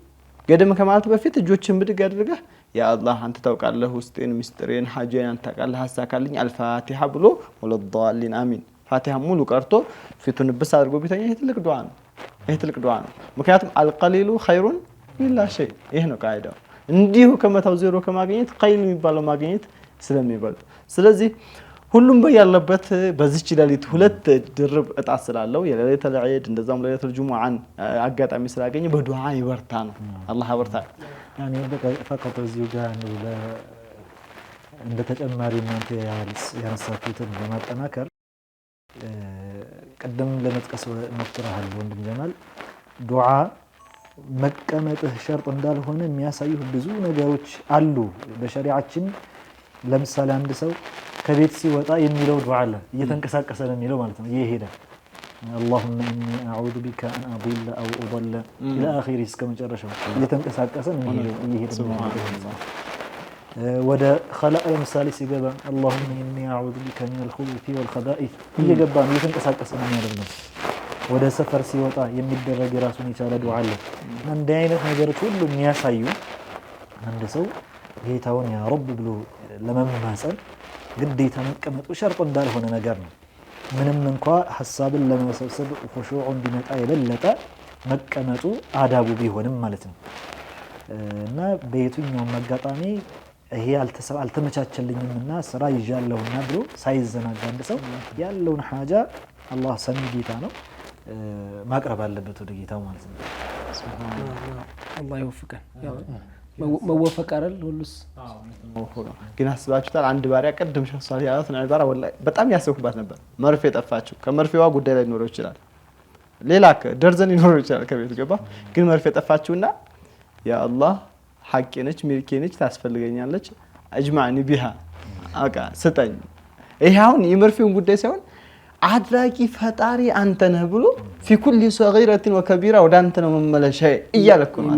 ገደም ከማለት በፊት እጆችን ብድግ አድርገህ ያ አላህ አንተ ታውቃለህ ውስጤን ምስጢሬን ሐጄን አንተ ታውቃለህ አሳካልኝ አልፋቲሃ ብሎ ወለዳሊን አሚን ፋቲሃ ሙሉ ቀርቶ ፊቱን ብስ አድርጎ ቢተኛ ይሄ ትልቅ ዱዓ ነው። ይሄ ትልቅ ዱዓ ነው። ምክንያቱም አልቀሊሉ ኸይሩን ሚላ ሸይ ይሄ ነው ቃይዳው። እንዲሁ ከመታው ዜሮ ከማግኘት ቀይል የሚባለው ማግኘት ስለሚበልጥ፣ ስለዚህ ሁሉም በያለበት በዚች ሌሊት ሁለት ድርብ እጣ ስላለው የሌሊተል ዒድ እንደዛም ሌሊተል ጁሙዓን አጋጣሚ ስላገኘ በዱዓ ይበርታ ነው። አላህ ያበርታ። ያኔ ፈቀጥ እዚሁ ጋር ነው እንደ ተጨማሪ እናንተ ያነሳችሁትን ለማጠናከር ቀደም ለመጥቀስ ሞክረሃል ወንድም ጀማል። ዱዓ መቀመጥህ ሸርጥ እንዳልሆነ የሚያሳዩ ብዙ ነገሮች አሉ በሸሪዓችን። ለምሳሌ አንድ ሰው ከቤት ሲወጣ የሚለው ዱዓ አለ። እየተንቀሳቀሰ ነው የሚለው ማለት ነው። እየሄደ اللهم إني أعوذ بك أن أضل أو أضل إلى آخره እስከ መጨረሻው እየተንቀሳቀሰ ነው የሚሄደው። ወደ ኸላእ ለምሳሌ ሲገባ اللهم إني أعوذ بك من الخبث والخبائث እየገባ ነው እየተንቀሳቀሰ ነው የሚያደርገው። ወደ ሰፈር ሲወጣ የሚደረግ ራሱን የቻለ ዱዓ አለ። እንደ አይነት ነገሮች ሁሉ የሚያሳዩ አንድ ሰው ጌታውን ያ ረብ ብሎ ለመማጸን ግዴታ መቀመጡ ሸርጥ እንዳልሆነ ነገር ነው። ምንም እንኳ ሐሳብን ለመሰብሰብ ኹሹዕ እንዲመጣ የበለጠ መቀመጡ አዳቡ ቢሆንም ማለት ነው። እና በየትኛውም አጋጣሚ ይሄ አልተመቻቸልኝምና ስራ ይዣለሁና ብሎ ሳይዘናጋ አንድ ሰው ያለውን ሐጃ አላህ ሰሚ ጌታ ነው ማቅረብ አለበት ወደ ጌታው ማለት ነው። አላህ ይወፍቀን። መወፈቅ አይደል ሁሉስ ግን አስባችሁታል? አንድ ባሪያ ቀደም ሸخص ያላት ነው ባሪያ ወላሂ በጣም ያሰብኩባት ነበር። መርፌ ጠፋችሁ። ከመርፌዋ ጉዳይ ላይ ኖሮ ይችላል፣ ሌላ ደርዘን ይኖር ይችላል ከቤት ገባ። ግን መርፌ ጠፋችሁና ያ አላህ ሐቄ ነች ሚልኬ ነች ታስፈልገኛለች አጅማዕኒ ቢሃ አቃ ስጠኝ። ይሄ አሁን የመርፌውን ጉዳይ ሳይሆን አድራጊ ፈጣሪ አንተ ነህ ብሎ في كل صغيرة وكبيرة ወደ አንተ ነው መመለሻ እያለኩ ነው።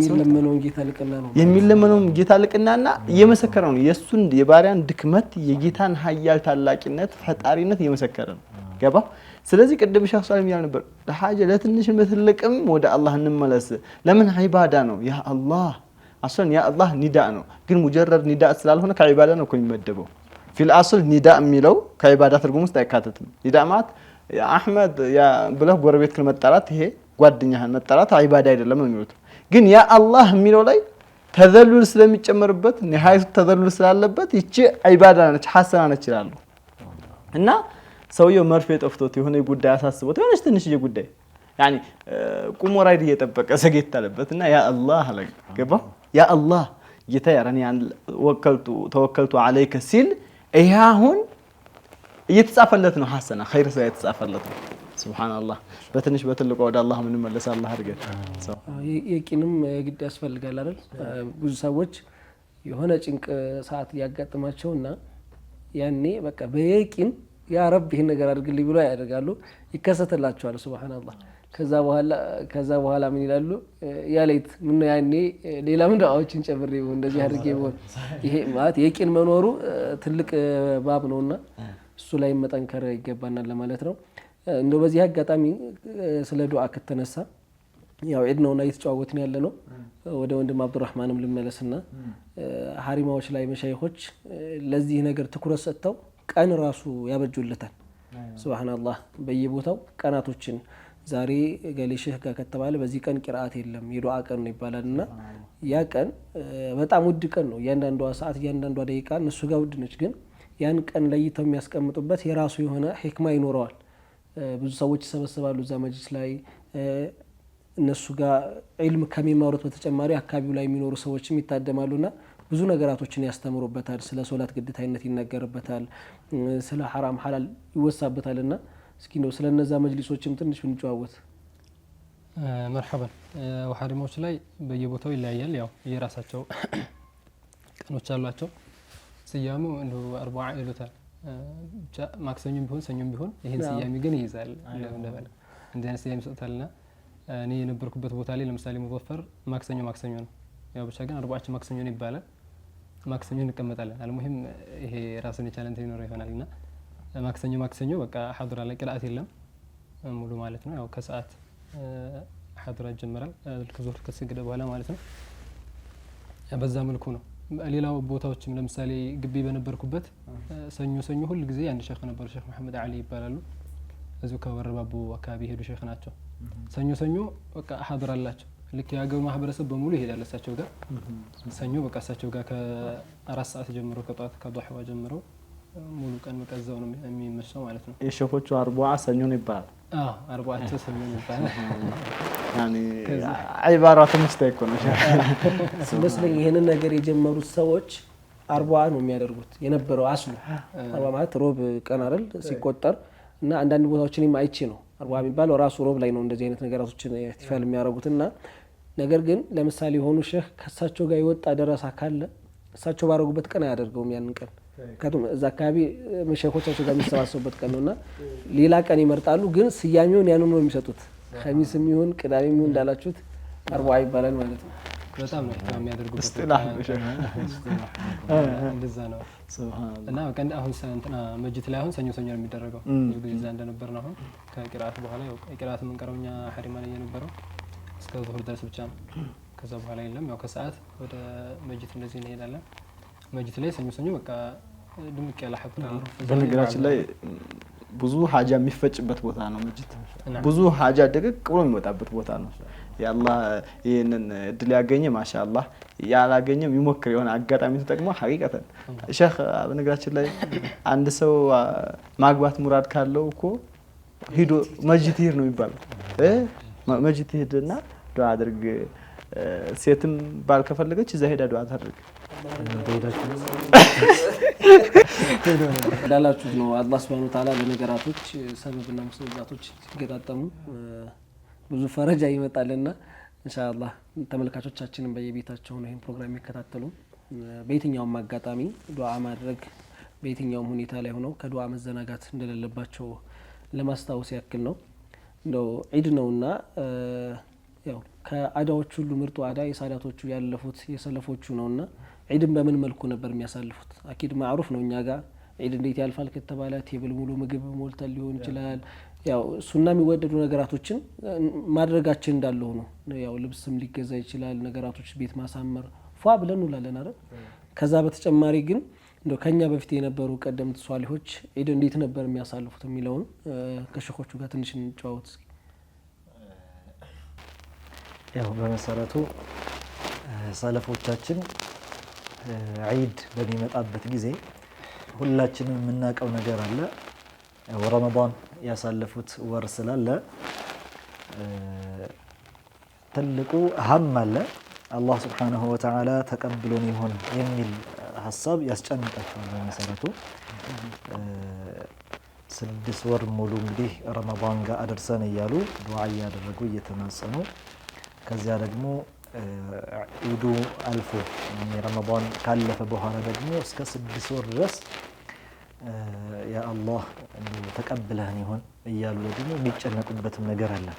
የሚለመነው ጌታ ልቅናና እየመሰከረ ነው የሱን የባሪያን ድክመት የጌታን ኃያል ታላቂነት ፈጣሪነት እየመሰከረ ነው። ገባ? ስለዚህ ቅድም ሸህ ሰላም ይላል ነበር ለሐጀ ለትንሽም ለትልቅም ወደ አላህ እንመለስ። ለምን ዒባዳ ነው ያ አላህ አስለን ያ አላህ ኒዳ ነው። ግን ሙጀረድ ኒዳ ስላልሆነ ከዒባዳ ነው የሚመደበው። في الاصل نداء የሚለው ከዒባዳ ትርጉም ውስጥ አይካተትም። ኒዳእ ማለት ያ አህመድ ያ ብለህ ጎረቤት ከመጣራት ይሄ ጓደኛህን መጣራት ዒባዳ አይደለም የሚሉት። ግን ያ አላህ የሚለው ላይ ተዘሉል ስለሚጨመርበት ንሃይቱ ተዘሉል ስላለበት ይቺ ዒባዳ ነች ሐሰና ነች ይላሉ። እና ሰውየው መርፌ ጠፍቶት የሆነ ጉዳይ አሳስቦት የሆነች ትንሽዬ ጉዳይ ያኒ ቁሞ ራይድ እየጠበቀ ሰጌት አለበትና ያ አላህ አለ ገባ ያ አላህ ጌታ ያረኒ ተወከልቱ አለይከ ሲል ይሄ አሁን እየተጻፈለት ነው ሐሰና ኸይር ሰው እየተጻፈለት ነው። ሱብሃንአላህ በትንሽ በትልቁ ወደ አላህ ምን መለስ አላህ አድርገን ሰው የቂንም ግድ ያስፈልጋል አይደል? ብዙ ሰዎች የሆነ ጭንቅ ሰዓት ያጋጥማቸውና ያኔ በቃ በየቂን ያ ረብ ይሄን ነገር አድርግልኝ ብሎ ያደርጋሉ፣ ይከሰተላቸዋል። ሱብሃንአላህ ከዛ በኋላ ምን ይላሉ? ያ ለይት ምን ያኔ ሌላ ምን ዳዎችን ጨምሬ እንደዚህ አድርጌ ቢሆን። ይሄ ማለት የቂን መኖሩ ትልቅ ባብ ነውና እሱ ላይ መጠንከር ይገባናል ለማለት ነው። እንደው በዚህ አጋጣሚ ስለ ዱዓ ከተነሳ ያው ዒድ ነውና እየተጫወትን ያለ ነው። ወደ ወንድም አብዱራህማንም ልመለስና ሐሪማዎች ላይ መሻይኾች ለዚህ ነገር ትኩረት ሰጥተው ቀን ራሱ ያበጁለታል። ሱብሃንአላህ በየቦታው ቀናቶችን ዛሬ ገሌ ሼህ ጋር ከተባለ በዚህ ቀን ቂራአት የለም የዱዓ ቀን ነው ይባላልና ያ ቀን በጣም ውድ ቀን ነው። እያንዳንዷ ሰዓት እያንዳንዷ ደቂቃ እነሱ ጋር ውድ ነች። ግን ያን ቀን ለይተው የሚያስቀምጡበት የራሱ የሆነ ሂክማ ይኖረዋል። ብዙ ሰዎች ይሰበሰባሉ እዛ መጅሊስ ላይ እነሱ ጋር ዒልም ከሚማሩት በተጨማሪ አካባቢው ላይ የሚኖሩ ሰዎችም ይታደማሉና ብዙ ነገራቶችን ያስተምሩበታል። ስለ ሶላት ግዴታነት ይነገርበታል፣ ስለ ሐራም ሐላል ይወሳበታልና እስኪ ነው ስለነዛ መጅሊሶችም ትንሽ ብንጨዋወት። መርሐባን ወሐሪሞች ላይ በየቦታው ይለያያል። ያው የራሳቸው ቀኖች አሏቸው። ስያሙ እንደው አርባዓ ይሉታል። ብቻ ማክሰኞም ቢሆን ሰኞም ቢሆን ይሄን ስያሜ ግን ይይዛል እንደበለ እንደዚህ ስያሜ ሰጥታልና እኔ የነበርኩበት ቦታ ላይ ለምሳሌ ሙዘፈር ማክሰኞ ነው። ያው ብቻ ግን አርባዓችን ማክሰኞ ነው ይባላል። ማክሰኞ እንቀመጣለን። አልሙሂም ይሄ ራስን የቻለ እንትን ይኖር ይሆናልና ማክሰኞ በቃ ሐድራ ላይ ቂራአት የለም ሙሉ ማለት ነው። ያው ከሰዓት ሐድራ ይጀምራል ከዙህር ከሰገደ በኋላ ማለት ነው። በዛ መልኩ ነው። ሌላው ቦታዎችም ለምሳሌ ግቢ በነበርኩበት ሰኞ ሁሉ ጊዜ አንድ ሼኽ ነበሩ፣ ሼኽ መሐመድ አሊ ይባላሉ። እዚሁ ከወረባቡ አካባቢ ሄዱ ሼኽ ናቸው። ሰኞ በቃ ሐድራ አላቸው። ልክ የሀገሩ ማህበረሰብ በሙሉ ይሄዳል እሳቸው ጋር። ሰኞ በቃ እሳቸው ጋር ከ4 ሰዓት ጀምሮ ከጧት ከዱሃዋ ጀምሮ ሙሉ ቀን መቀዘው ነው የሚመሸው ማለት ነው። የሼኾቹ አርባዓ ሰኞ ነው ይባላል። አርባዓቸው ሰኞ ነው ይባላል። ያኒ ዒባራቱ ሙስተይኮ ነው ስለዚህ ይሄንን ነገር የጀመሩት ሰዎች አርባዓ ነው የሚያደርጉት የነበረው አስሉ አርባዓ ማለት ሮብ ቀን አይደል ሲቆጠር እና አንዳንድ ቦታዎችን አይቼ ነው አርባዓ የሚባለው ራሱ ሮብ ላይ ነው እንደዚህ አይነት ነገራቶችን ኢህቲፋል የሚያደርጉትና ነገር ግን ለምሳሌ ሆኑ ሼኽ ከሳቸው ጋር የወጣ ደረሳ ካለ እሳቸው ባረጉበት ቀን አያደርገውም ያንን ቀን ከቱም እዛ አካባቢ መሸኮቻቸው ጋር የሚሰባሰቡበት ቀን ነውና ሌላ ቀን ይመርጣሉ። ግን ስያሜውን ያንን ነው የሚሰጡት። ኸሚስም ይሁን ቅዳሜም ይሁን እንዳላችሁት አርባዓ ይባላል ማለት ነው። በጣም ነው የሚያደርጉት እስጢላህ እንደዛ ነው። ሱብሃንአላህ እና ቀን አሁን እንትና መጅሊስ ላይ አሁን ሰኞ ነው የሚደረገው። ብዙ ጊዜ እንደነበር ነው። አሁን ከቂራአት በኋላ ያው ቂራአት መንቀረውኛ ሐሪማ ላይ የነበረው እስከ ዙህር ድረስ ብቻ ነው። ከዛ በኋላ የለም። ያው ከሰዓት ወደ መጅሊስ እንደዚህ እንሄዳለን። መጅሊስ ላይ ሰኞ በቃ ድምቅ ያለ ሐፍታ ነው። በነገራችን ላይ ብዙ ሀጃ የሚፈጭበት ቦታ ነው መስጂድ ብዙ ሀጃ ደቀቅ ብሎ የሚወጣበት ቦታ ነው ያላህ ይሄንን እድል ያገኘ ማሻአላህ ያላገኘም ይሞክር የሆነ አጋጣሚ ተጠቅሞ ሐቂቀተን ሼክ በነገራችን ላይ አንድ ሰው ማግባት ሙራድ ካለው እኮ ሂዶ መስጂድ ይሄድ ነው የሚባለው መስጂድ ሄድና ዱዓ አድርግ ሴትም ባል ከፈለገች እዛ ሄዳ ዱዓ ታድርግ እንዳላችሁት ነው አላህ Subhanahu Wa Ta'ala ለነገራቶች ሰበብና ሙስሊማቶች ሲገጣጠሙ ብዙ ፈረጃ ይመጣልና ኢንሻአላህ ተመልካቾቻችንን በየቤታቸው ነው ይሄን ፕሮግራም የሚከታተሉ በየትኛውም አጋጣሚ ዱዓ ማድረግ በየትኛውም ሁኔታ ላይ ሆነው ከዱዓ መዘናጋት እንደሌለባቸው ለማስታወስ ያክል ነው እንደው ዒድ ነውና ያው ከአዳዎች ሁሉ ምርጡ አዳ የሳዳቶቹ ያለፉት የሰለፎቹ ነውና ዒድን በምን መልኩ ነበር የሚያሳልፉት አኪድ ማዕሩፍ ነው እኛ ጋር ዒድ እንዴት ያልፋል ከተባለ ቴብል ሙሉ ምግብ ሞልተን ሊሆን ይችላል ያው ሱና የሚወደዱ ነገራቶችን ማድረጋችን እንዳለ ሆኖ ያው ልብስም ሊገዛ ይችላል ነገራቶች ቤት ማሳመር ፏ ብለን እንላለን አይደል ከዛ በተጨማሪ ግን እንደው ከኛ በፊት የነበሩ ቀደምት ሷሊሆች ዒድ እንዴት ነበር የሚያሳልፉት የሚለውን ከሸኾቹ ጋር ትንሽ እንጫወት እስኪ ያው በመሰረቱ ሰለፎቻችን ዒድ በሚመጣበት ጊዜ ሁላችንም የምናውቀው ነገር አለ ረመዳን ያሳለፉት ወር ስላለ ትልቁ ሀም አለ አላህ Subhanahu Wa Ta'ala ተቀብሎን ይሆን የሚል ሐሳብ ያስጨንቃቸዋል በመሰረቱ 6 ወር ሙሉ እንግዲህ ረመዳን ጋር አደረሰን እያሉ ዱዓ ያደረጉ እየተማጸኑ ከዚያ ደግሞ ዒዱ አልፎ ረመዳን ካለፈ በኋላ ደግሞ እስከ 6 ወር ድረስ ያ አላህ ተቀበለህን ይሆን እያሉ ደግሞ የሚጨነቁበትም ነገር አለ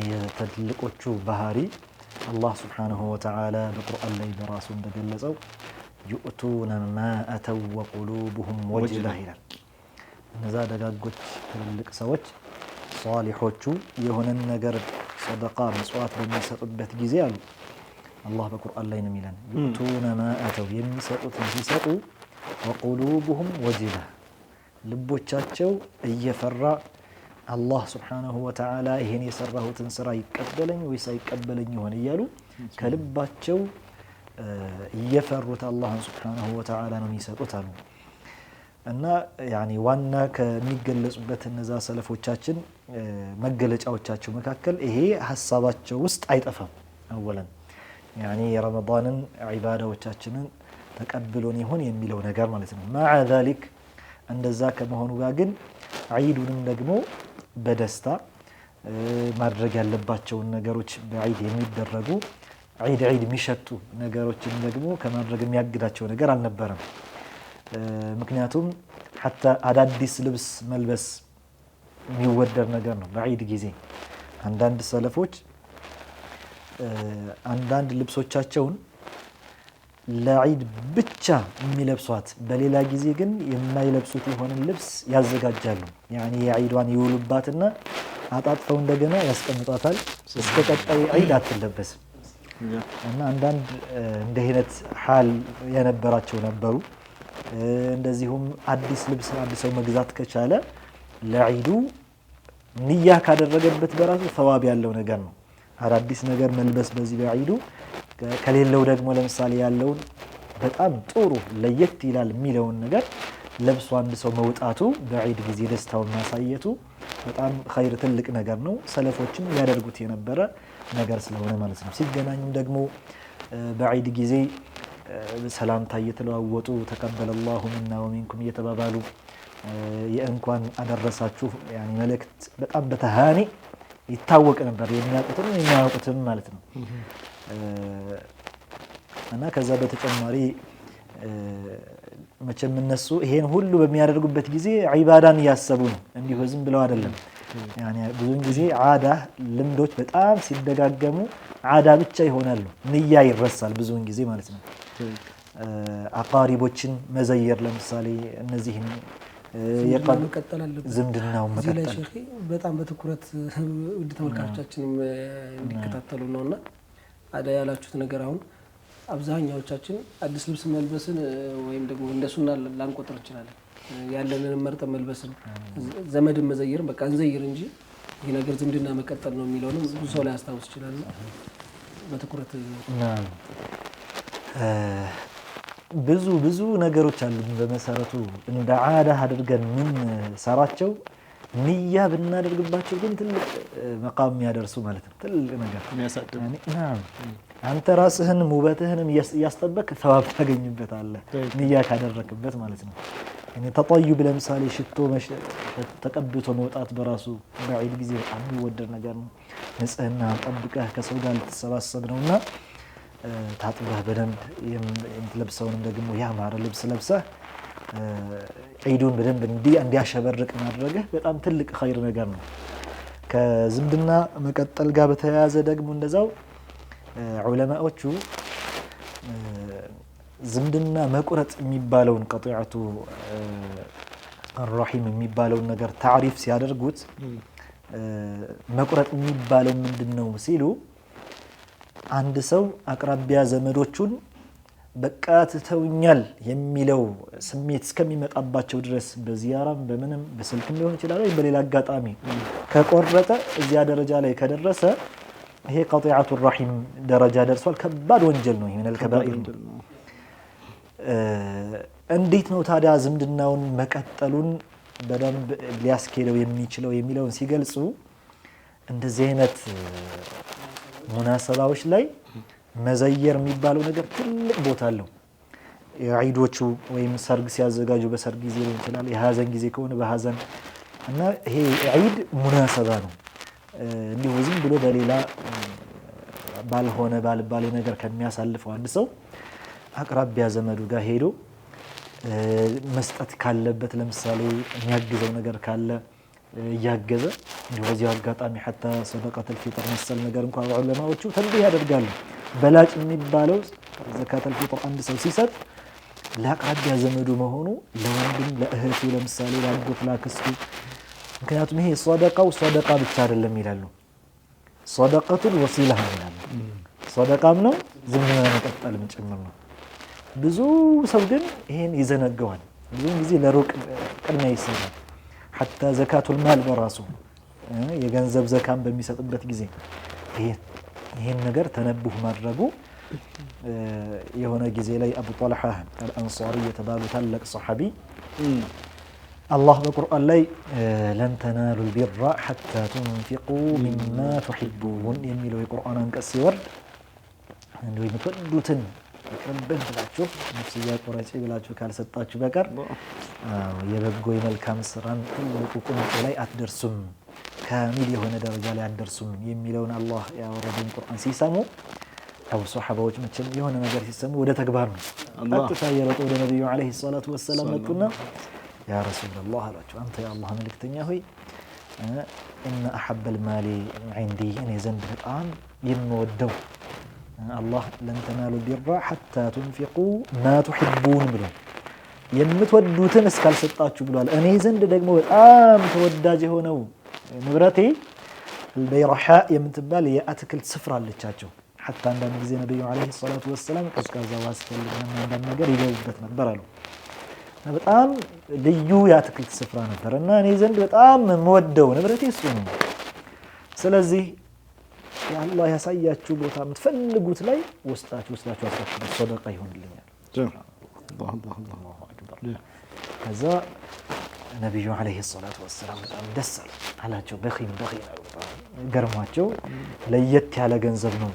የትልቆቹ ባህሪ አላህ Subhanahu Wa Ta'ala በቁርአን ላይ በራሱ እንደገለጸው يؤتون ما أتوا وقلوبهم وجلة ይላል እነዛ ደጋጎች ትልቅ ሰዎች ሷሊሖቹ የሆነን ነገር ሰደቃ መስዋዕት በሚሰጡበት ጊዜ አሉ አላህ በቁርአን ላይ ነው የሚለን يؤتون ما أتوا የሚሰጡትን ሲሰጡ وقلوبهم وجلة ልቦቻቸው እየፈራ አላህ Subhanahu Wa Ta'ala ይሄን የሰራሁትን ስራ ይቀበለኝ ወይስ አይቀበለኝ ይሆን እያሉ ከልባቸው እየፈሩት አላህ Subhanahu Wa Ta'ala ነው የሚሰጡት አሉ እና ያኒ ዋና ከሚገለጹበት እነዛ ሰለፎቻችን መገለጫዎቻቸው መካከል ይሄ ሐሳባቸው ውስጥ አይጠፋም አወለን ያኒ የረመዳንን ዒባዳዎቻችንን ተቀብሎን ይሆን የሚለው ነገር ማለት ነው مع ذلك እንደዛ ከመሆኑ ጋር ግን ዒዱንም ደግሞ በደስታ ማድረግ ያለባቸውን ነገሮች በዒድ የሚደረጉ ዒድ የሚሸቱ ነገሮችን ደግሞ ከማድረግ የሚያግዳቸው ነገር አልነበረም ምክንያቱም حتى አዳዲስ ልብስ መልበስ የሚወደድ ነገር ነው በዒድ ጊዜ አንዳንድ ሰለፎች አንዳንድ ልብሶቻቸውን ለዒድ ብቻ የሚለብሷት በሌላ ጊዜ ግን የማይለብሱት የሆነ ልብስ ያዘጋጃሉ ያኒ የዒዷን ይውሉባትና አጣጥፈው እንደገና ያስቀምጧታል እስከ ቀጣይ ዒድ አትለበስም እና አንዳንድ እንደ አይነት ሐል የነበራቸው ነበሩ እንደዚሁም አዲስ ልብስ አዲስ መግዛት ከቻለ ለዒዱ ንያ ካደረገበት በራሱ ثواب ያለው ነገር ነው አዳዲስ ነገር መልበስ በዚህ በዒዱ ከሌለው ደግሞ ለምሳሌ ያለውን በጣም ጥሩ ለየት ይላል የሚለውን ነገር ለብሶ አንድ ሰው መውጣቱ በዒድ ጊዜ ደስታውን ማሳየቱ በጣም ኸይር ትልቅ ነገር ነው ሰለፎችም ያደርጉት የነበረ ነገር ስለሆነ ማለት ነው ሲገናኙ ደግሞ በዒድ ጊዜ ሰላምታ እየተለዋወጡ ተቀበለላሁ ሚና ወሚንኩም እየተባባሉ የእንኳን አደረሳችሁ ያኒ መልእክት በጣም በተሃኒ ይታወቅ ነበር የሚያውቁትም የማያውቁትም ማለት ነው እና ከዛ በተጨማሪ መቼም እነሱ ይሄን ሁሉ በሚያደርጉበት ጊዜ ዒባዳን ያሰቡ ነው እንዲሁ ዝም ብለው አይደለም ያኒ ብዙን ጊዜ ዓዳ ልምዶች በጣም ሲደጋገሙ ዓዳ ብቻ ይሆናሉ ንያ ይረሳል ብዙን ጊዜ ማለት ነው አቃሪቦችን መዘየር ለምሳሌ እነዚህን የቀን ዝምድናው መቀጠል እዚህ ላይ ሼኺ በጣም በትኩረት ውድ ተመልካቾቻችንም እንዲከታተሉ ነውና አዳ ያላችሁት ነገር አሁን አብዛኛዎቻችን አዲስ ልብስ መልበስን ወይም ደግሞ እንደ ሱና ላንቆጥር እንችላለን ያለንን መርጠን መልበስ ነው። ዘመድን መዘየር በቃ እንዘይር እንጂ ይሄ ነገር ዝምድና መቀጠል ነው የሚለውንም ብዙ ሰው ላይ አስታውስ ይችላል። በትኩረት ብዙ ነገሮች አሉ በመሰረቱ እንደ ዓዳ አድርገን ምን ሰራቸው ንያ ብናደርግባቸው ግን ትልቅ መቃም ያደርሱ ማለት ነው። ትልቅ ነገር የሚያሳድግ አንተ ራስህን ውበትህንም እያስጠበቅ ተዋብ ታገኝበታለህ ንያ ካደረክበት ማለት ነው። እኔ ተጠዩብ ለምሳሌ ሽቶ ተቀብቶ መውጣት በራሱ በዒድ ጊዜ በጣም የሚወደድ ነገር ነው። ንጽህና ጠብቀህ ከሰው ጋር ልትሰባሰብ ነውና ታጥበህ በደንብ የምትለብሰውንም ደግሞ ያማረ ልብስ ለብሰህ ዒዱን በደንብ እንዲያሸበርቅ ማድረግህ በጣም ትልቅ ኸይር ነገር ነው። ከዝምድና መቀጠል ጋር በተያያዘ ደግሞ እንደዛው ዑለማዎቹ ዝምድና መቁረጥ የሚባለውን ቀጢዐቱ الرحيم የሚባለውን ነገር ታሪፍ ሲያደርጉት መቁረጥ የሚባለው ምንድነው ሲሉ አንድ ሰው አቅራቢያ ዘመዶቹን በቃ ትተውኛል የሚለው ስሜት እስከሚመጣባቸው ድረስ በዚያራም በምንም በስልክም ሊሆን ይችላል ወይ በሌላ አጋጣሚ ከቆረጠ እዚያ ደረጃ ላይ ከደረሰ ይሄ ቀጢዐቱ الرحيم ደረጃ ደርሷል። ከባድ ወንጀል ነው። ይሄ ምን الكبائر እንዴት ነው ታዲያ ዝምድናውን መቀጠሉን በደንብ ሊያስኬደው የሚችለው የሚለውን ሲገልጹ እንደዚህ አይነት ሙናሰባዎች ላይ መዘየር የሚባለው ነገር ትልቅ ቦታ አለው። የዒዶቹ ወይም ሰርግ ሲያዘጋጁ በሰርግ ጊዜ ሊሆን ይችላል፣ የሀዘን ጊዜ ከሆነ በሀዘን እና ይሄ ዒድ ሙናሰባ ነው። እንዲሁ ዝም ብሎ በሌላ ባልሆነ ባልባሌ ነገር ከሚያሳልፈው አንድ ሰው አቅራቢያ ዘመዱ ጋር ሄዶ መስጠት ካለበት ለምሳሌ የሚያግዘው ነገር ካለ እያገዘ እንዲሁ በዚህ አጋጣሚ حتى صدقة الفطر መሰል ነገር እንኳን ዑለማዎቹ ተንቢህ ያደርጋሉ። በላጭ የሚባለው ዘካተል ፊጥር አንድ ሰው ሲሰጥ ለአቅራቢያ ዘመዱ መሆኑ ለወንድም ለእህቱ ለምሳሌ ለአጎት ላክስቱ። ምክንያቱም ይሄ ሰደቃ ብቻ አይደለም ይላሉ፣ ሰደቀቱን ወሲላ ይላሉ። ሰደቃም ነው ዝምድና መቀጠልም ጭምር ነው። ብዙ ሰው ግን ይሄን ይዘነጋዋል። ብዙ ጊዜ ለሩቅ ቅድሚያ ይሰጣል። حتى ዘካቱል ማል በራሱ የገንዘብ ዘካም በሚሰጥበት ጊዜ ይሄን ነገር ተነብህ ማድረጉ የሆነ ጊዜ ላይ አቡ ጦልሃ አልአንሳሪ የተባሉ ታላቅ ሰሐቢ አላህ በቁርአን ላይ ለን ተናሉል ቢራ ሐታ ቱንፊቁ ሚማ ቱሒቡን የሚለው የቁርአን አንቀጽ ሲወርድ እንደው የምትወዱትን ይቅርብህ ብላችሁ ነፍስያ ቆራጪ ብላችሁ ካልሰጣችሁ በቀር የበጎ የመልካም ስራን ትልቁ ቁንጮ ላይ አትደርሱም፣ ካሚል የሆነ ደረጃ ላይ አትደርሱም የሚለውን አላህ ያወረደውን ቁርአን ሲሰሙ አው ሱሐባዎች መቼም የሆነ ነገር ሲሰሙ ወደ ተግባር ነው ቀጥታ የሮጡ ወደ ነብዩ አለይሂ ሰላቱ ወሰለም መጡና ያ ረሱላህ አላቸው፣ አንተ የአላህ መልእክተኛ ሆይ እነ አሐበል ማሊ ዐንዲ እኔ ዘንድ በጣም የምወደው አላህ ለን ተናሉ ቢራ ሐታ ቱንፊቁ ማ ቱሒቡን ብሎ የምትወዱትን እስካልሰጣችሁ ብሏል። እኔ ዘንድ ደግሞ በጣም ተወዳጅ የሆነው ንብረቴ አልበይረሓ የምትባል የአትክልት ስፍራ አለቻቸው። ሐታ አንዳንድ ጊዜ ነብዩ አለይሂ ሰላቱ ወሰላም ቀዝቃዛ ውሃ ሲፈልጉና አንዳንድ ነገር ይገቡበት ነበር አሉ። በጣም ልዩ የአትክልት ስፍራ ነበር እና እኔ ዘንድ በጣም የምወደው ንብረቴ እሱ ነው። ስለዚህ የአላህ ያሳያችሁ ቦታ የምትፈልጉት ላይ ወስጣችሁ አስረክቡ፣ ሰደቃ ይሆንልኛል። ከዛ ነብዩ አለይሂ ሰላቱ ወሰላም በጣም ደስ አላቸው። በኺም ገርሟቸው ለየት ያለ ገንዘብ ነው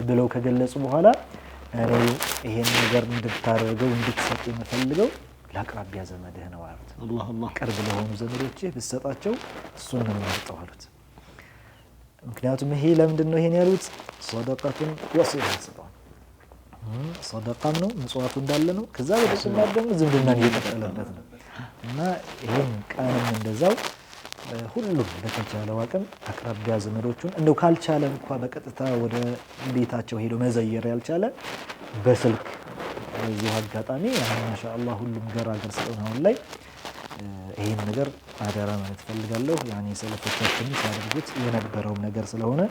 ብለው ከገለጹ በኋላ እኔ ይሄን ነገር እንድታደርገው እንድትሰጥ የምፈልገው ለአቅራቢያ ዘመድህ ነው አሉት። ቅርብ ለሆኑ ዘመዶችህ ብትሰጣቸው እሱን ነው የሚመርጠው አሉት። ምክንያቱም ይሄ ለምንድን ነው ይሄን ያሉት? ሰደቃቱን ወሲላ ሰጣው ሰደቃም ነው ምጽዋቱ እንዳለ ነው። ከዛ በተጨማሪ ደግሞ ዝምድናን እየቀጠለበት ነው እና ይሄን ቃልም እንደዛው ሁሉም በተቻለው አቅም አቅራቢያ ዘመዶቹን እንደው ካልቻለ እንኳን በቀጥታ ወደ ቤታቸው ሄዶ መዘየር ያልቻለ በስልክ በዚህ አጋጣሚ ማሻአላህ ሁሉም ገራገር ስለሆነ አሁን ላይ ይሄን ነገር አደራ ማለት ፈልጋለሁ። ያኔ ሰለፎቻችን ሲያደርጉት የነበረው ነገር ስለሆነ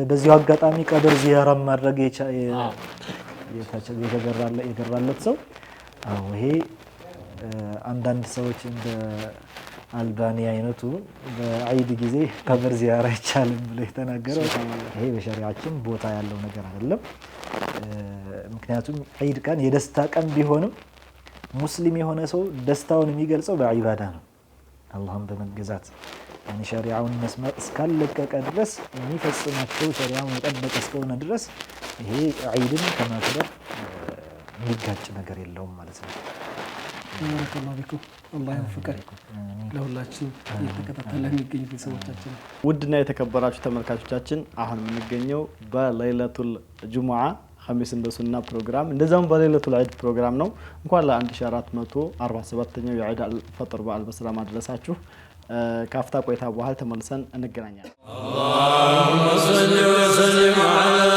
በዚህ አጋጣሚ ቀብር ዚያራ ማድረግ የገራለት ሰው ይሄ አንዳንድ ሰዎች እንደ አልባኒያ አይነቱ በዒድ ጊዜ ቀብር ዚያራ ይቻላል ብሎ የተናገረው ይሄ በሸሪዓችን ቦታ ያለው ነገር አይደለም። ምክንያቱም ዒድ ቀን የደስታ ቀን ቢሆንም ሙስሊም የሆነ ሰው ደስታውን የሚገልጸው በዒባዳ ነው። አላህን በመገዛት ያኔ ሸሪዓውን መስመር እስካለቀቀ ድረስ የሚፈጽማቸው ሸሪዓውን የጠበቀ እስከሆነ ድረስ ይሄ ዒድን ከማክበር የሚጋጭ ነገር የለውም ማለት ነው። ባረከላሁ ፊኩም አላህ ይወፍቀን ለሁላችን እየተከታተለ የሚገኙ ቤተሰቦቻችን። ውድና የተከበራችሁ ተመልካቾቻችን አሁን የምንገኘው በለይለቱል ጁሙዓ ኸሚስ እንደ ሱና ፕሮግራም እንደዛም በለይለቱል ዒድ ፕሮግራም ነው። እንኳን ለ1447ኛው የዒድ አልፈጥር በዓል በሰላም አደረሳችሁ። ካፍታ ቆይታ በኋላ ተመልሰን እንገናኛለን። اللهم صل وسلم على